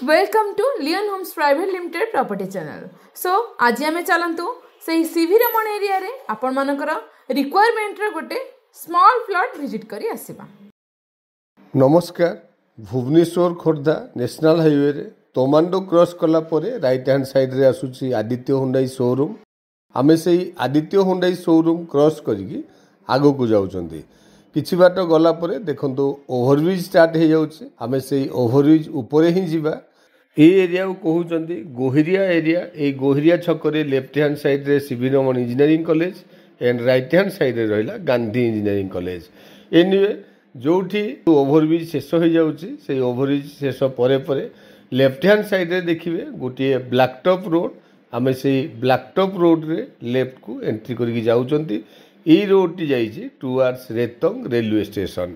Welcome to लियन homes private limited property channel. So आज आम चलतु से सीवी रमण एरिया रे आपण मानकर रिक्वायरमेंट रे गोटे स्मॉल प्लॉट विजिट करी आसीबा। नमस्कार। भुवनेश्वर खोर्धा नेशनल हाईवे रे तोमांडो क्रॉस कला परे राइट हैंड साइड रे आसुची आदित्य हुंडई शोरूम। आमे सेही आदित्य हुंडई शोरूम क्रॉस करिकी आगो को जाउचंदी। किछि बाट गला परे देखंतु ओवरब्रिज स्टार्ट हे जाउची। आमे सेही ओवरब्रिज ऊपर ही जिबा। ए एरिया को कहउचंदी गोहिरिया एरिया। ए गोहिरिया छकरे लेफ्ट हैंड साइड रे CV Raman engineering college and right hand side रे रहिला गांधी इंजीनियरिंग कॉलेज। एनीवे जोठी ओवरब्रिज शेष हो जाउची से ओवरब्रिज शेष परे परे लेफ्ट हैंड साइड रे देखिबे गोटे ब्लैक टॉप रोड। आमे से ब्लैक टॉप रोड रे लेफ्ट को एंट्री करके जाउचंती। ई रोड टी जाइए towards Retang railway station.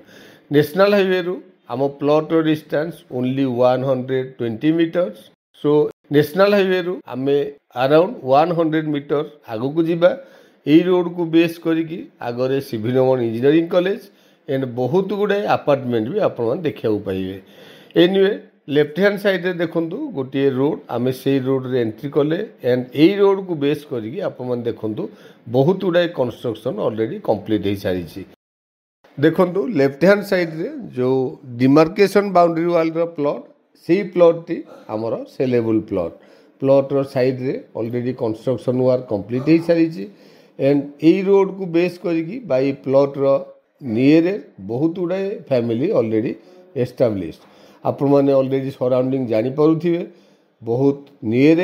National highway रु आम plot distance only 120 metres. So national highway रु आमे अराउंड 100 मीटर आगो को जीवा। ई रोड को बेस करिकी आगरे CV Raman engineering college and बहुत गुड़ाए अपार्टमेंट भी आपण देखा पाइबे। एनीवे लेफ्ट हैंड साइड रे देखंतु गोटे रोड आमे से रोड रे एंट्री कले एंड ए रोड को बेस करिकी आपण देखंतु बहुत गुड़ाए कंस्ट्रक्शन ऑलरेडी कंप्लीट हो सारी। देखंतु लेफ्ट हैंड साइड रे जो डिमार्केशन बाउंड्री वाल रो प्लॉट से प्लॉट टी हमर सेलेबल प्लॉट रो साइड रे ऑलरेडी कंस्ट्रक्शन वर्क कंप्लीट हो सारी एंड ए रोड को बेस करिकी बाय प्लॉट रो नियर बहुत गुड़ाए फैमिली ऑलरेडी एस्टाब्लिश्ड। आपण माने ऑलरेडी सराउंडिंग जानी पारुथिबे बहुत नियर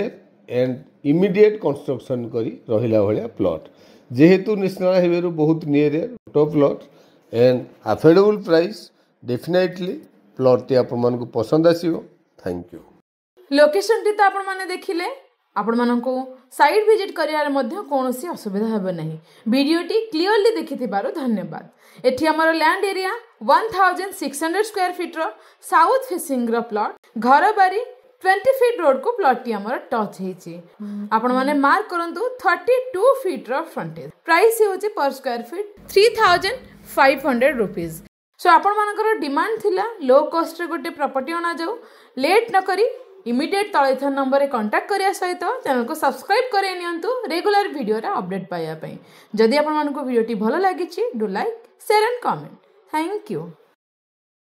एंड इमीडिएट कंस्ट्रक्शन करी रहिला भलिया प्लॉट। जेहेतु नेशनल हाईवे रो बहुत near top plot and affordable price definitely plot टी आपण मानको पसंद आसीबो। थैंक यू। लोकेशन टी तो आपण माने देखिले आपण मानको साइट विजिट करियार मध्य कोनोसी असुविधा हेबे नहीं। वीडियो टी क्लियरली देखिथिबारु धन्यवाद। एठी हमर लैंड एरिया 1600 स्क्वायर फीट रो साउथ फेसिंग रो प्लॉट घर बारी 20 फीट रोड को प्लॉट टी हमर टच हेची। आपण माने मार्क करंतु 32 फीट रो फ्रंटेज। प्राइस होची पर स्क्वायर फीट 3500 रुपीस। सो आपण मानकर डिमांड थिला लो कॉस्ट रे गोटे प्रॉपर्टी आना जाऊ। लेट न करी इमीडिएट तळे था नंबर रे कांटेक्ट करिया सहित चैनल को सब्सक्राइब करे नियंतु रेगुलर वीडियो रे अपडेट पाइया पई। जदि आपण मानको वीडियो टी भलो लागिछि do like share and comment. Thank you.